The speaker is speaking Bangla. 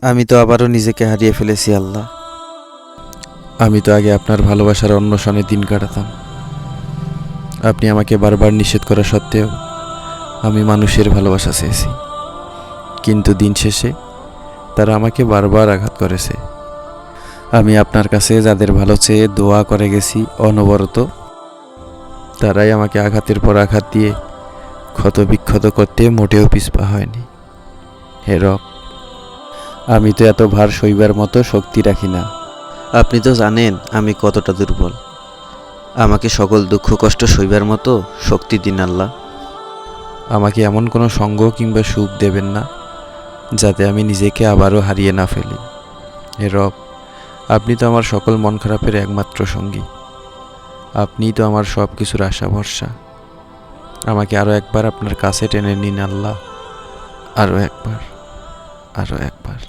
আমি তো আবারও নিজেকে হারিয়ে ফেলেছি আল্লাহ। আমি তো আগে আপনার ভালোবাসার অন্বেষণে দিন কাটাতাম। আপনি আমাকে বারবার নিষেধ করা সত্ত্বেও আমি মানুষের ভালোবাসা চেয়েছি, কিন্তু দিন শেষে তারা আমাকে বারবার আঘাত করেছে। আমি আপনার কাছে যাদের ভালো চেয়ে দোয়া করে গেছি অনবরত, তারাই আমাকে আঘাতের পর আঘাত দিয়ে ক্ষতবিক্ষত করতে মোটেও পিছপা হয়নি। হে রব, আমি তো এত ভার সইবার মতো শক্তি রাখি না। আপনি তো জানেন আমি কতটা দুর্বল। আমাকে সকল দুঃখ কষ্ট সইবার মতো শক্তি দিন আল্লাহ। আমাকে এমন কোনো সঙ্গ কিংবা সুখ দেবেন না যাতে আমি নিজেকে আবারও হারিয়ে না ফেলি। হে রব, আপনি তো আমার সকল মন খারাপের একমাত্র সঙ্গী। আপনিই তো আমার সব কিছুর আশা ভরসা। আমাকে আরও একবার আপনার কাছে টেনে নিন আল্লাহ, আরও একবার, আরও একবার।